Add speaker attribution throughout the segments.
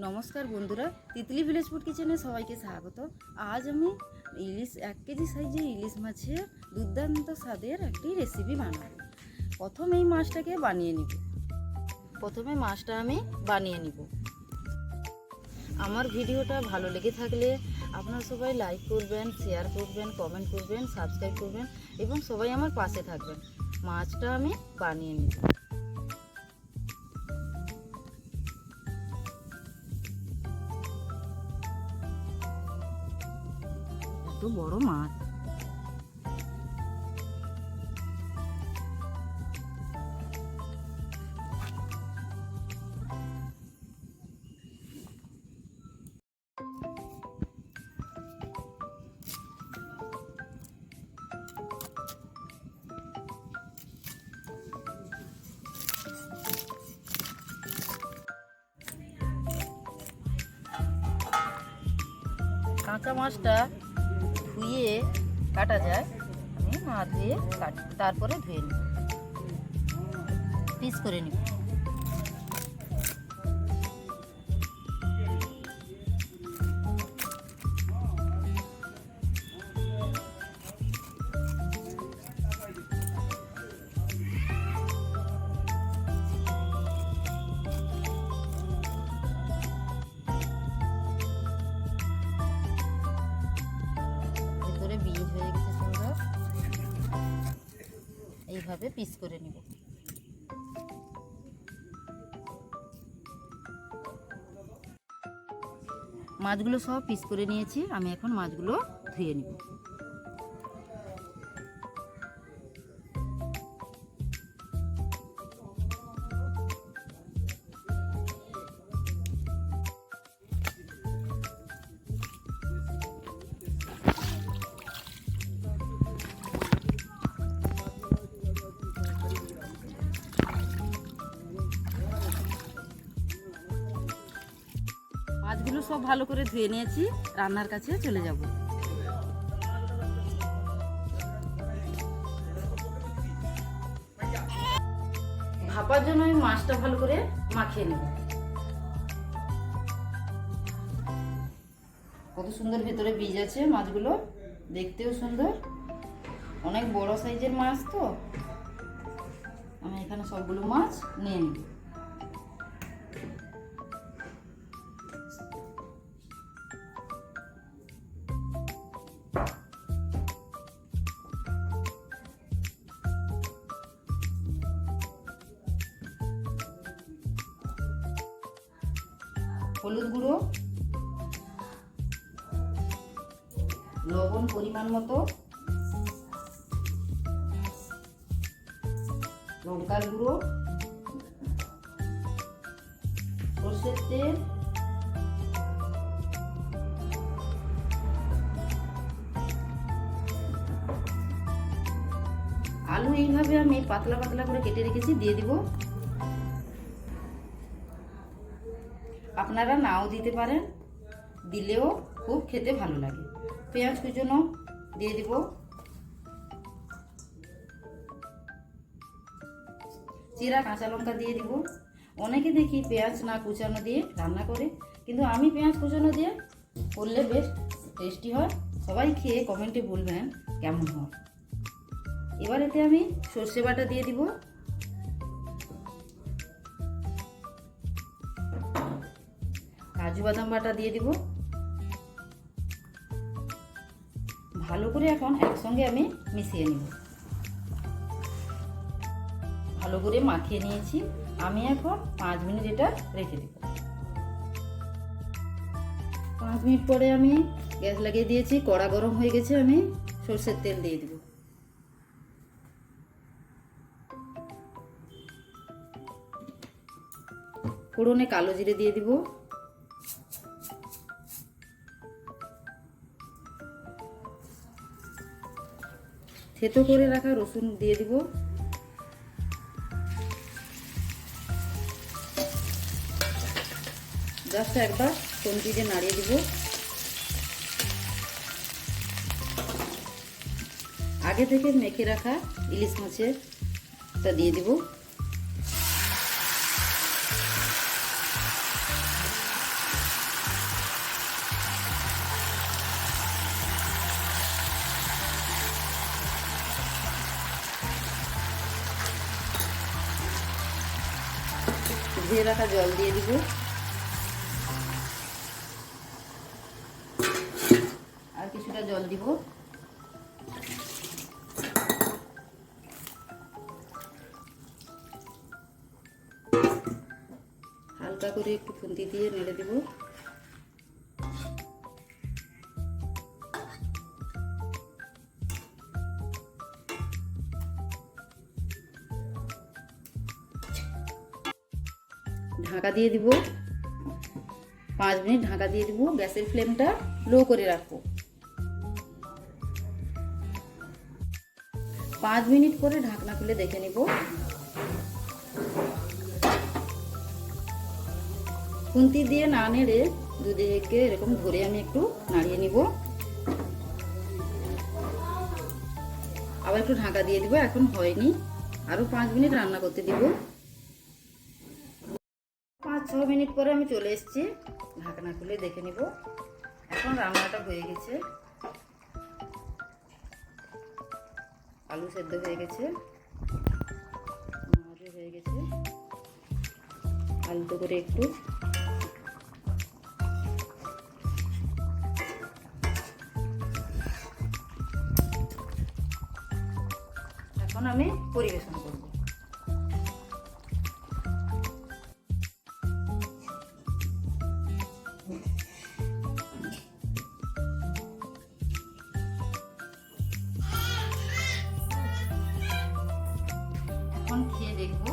Speaker 1: নমস্কার বন্ধুরা, Titli village food কিচেনে সবাইকে স্বাগত। আজ আমি ইলিশ 1 কেজি সাইজের ইলিশ মাছের দুর্দান্ত স্বাদের একটি রেসিপি বানাবো। প্রথমে এই মাছটাকে বানিয়ে নিব। প্রথমে মাছটা আমি বানিয়ে নিব। আমার ভিডিওটা ভালো লেগে থাকলে আপনারা সবাই লাইক করবেন, শেয়ার করবেন, কমেন্ট করবেন, সাবস্ক্রাইব করবেন এবং সবাই আমার পাশে থাকবেন। মাছটা আমি বানিয়ে নিব। এত বড় মাছ, কাঁচা মাছটা ধুয়ে কাটা যায়। আমি না ধুয়ে কাটি, তারপরে ধুয়ে নিই, পিস করে নিই। বীজ হয়ে গেছে সুন্দর, এইভাবে পিস করে নিব। মাছগুলো সব পিস করে নিয়েছি, আমি এখন মাছগুলো ধুয়ে নিব। মাছগুলো সব ভালো করে ধুয়ে নিয়েছি, রান্নার কাছে চলে যাব। ভাপার জন্য আমি মাছটা ভালো করে মাখিয়ে নেব। কত সুন্দর ভেতরে বীজ আছে মাছগুলো, দেখতেও সুন্দর। অনেক বড় সাইজের মাছ তো, আমি এখানে সবগুলো মাছ নিয়ে নিব। হলুদ গুঁড়ো, লবণ পরিমাণ মতো, লঙ্কার গুঁড়ো, সরষের তেল, আলু এইভাবে আমি পাতলা পাতলা করে কেটে রেখেছি, দিয়ে দিব। আপনারা নাও দিতে পারেন, দিলেও খুব খেতে ভালো লাগে। পেঁয়াজ কুচনো দিয়ে দিব, চিরা কাঁচা লঙ্কা দিয়ে দিব। অনেকে দেখি পেঁয়াজ না কুচানো দিয়ে রান্না করে, কিন্তু আমি পেঁয়াজ কুচানো দিয়ে করলে বেশ টেস্টি হয়। সবাই খেয়ে কমেন্টে বলবেন কেমন হয়। এবার এতে আমি সর্ষে বাটা দিয়ে দিব, কাজু বাদাম বাটা দিয়ে দিব। ভালো করে এখন একসঙ্গে আমি মিশিয়ে নিব। ভালো করে মাখিয়ে নিয়েছি, আমি এখন 5 মিনিট এটা রেখে দেব। 5 মিনিট পরে আমি গ্যাস লাগিয়ে দিয়েছি, কড়া গরম হয়ে গেছে। আমি সরষের তেল দিয়ে দিব। ফোড়নে কালো জিরে দিয়ে দিব, থেতো করে রাখা রসুন দিয়ে দিব, জাস্ট একবার খুন্তি দিয়ে নাড়িয়ে দিব। আগে থেকে মেখে রাখা ইলিশ মাছেরটা দিয়ে দিব। ধুয়ে রাখা জল দিয়ে দিব। আর কিছুটা জল দিব। হালকা করে একটু খুন্তি দিয়ে নেড়ে দিব। ঢাকা দিয়ে দিব। 5 মিনিট ঢাকা দিয়ে দিব। গ্যাসের ফ্লেমটা লো করে রাখবো। 5 মিনিট পরে ঢাকনা খুলে দেখে নিব। খুন্তি দিয়ে না নেড়ে দুদিকে এরকম ধরে আমি একটু নাড়িয়ে নিব। আবার একটু ঢাকা দিয়ে দিব। এখন হয়নি, আরো 5 মিনিট রান্না করতে দিব। 5-6 মিনিট পরে আমি চলে এসেছি। ঢাকনা খুলে দেখে নিব। এখন রান্নাটা হয়ে গেছে। আলু সেদ্ধ হয়ে গেছে, মাছও হয়ে গেছে। আলতো করে একটু এখন আমি পরিবেশন করব। এখন খেয়ে দেখব।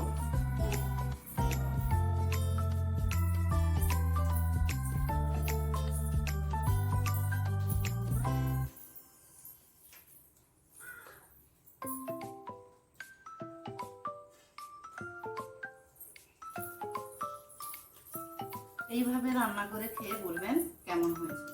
Speaker 1: এইভাবে রান্না করে খেয়ে বলবেন কেমন হয়েছে।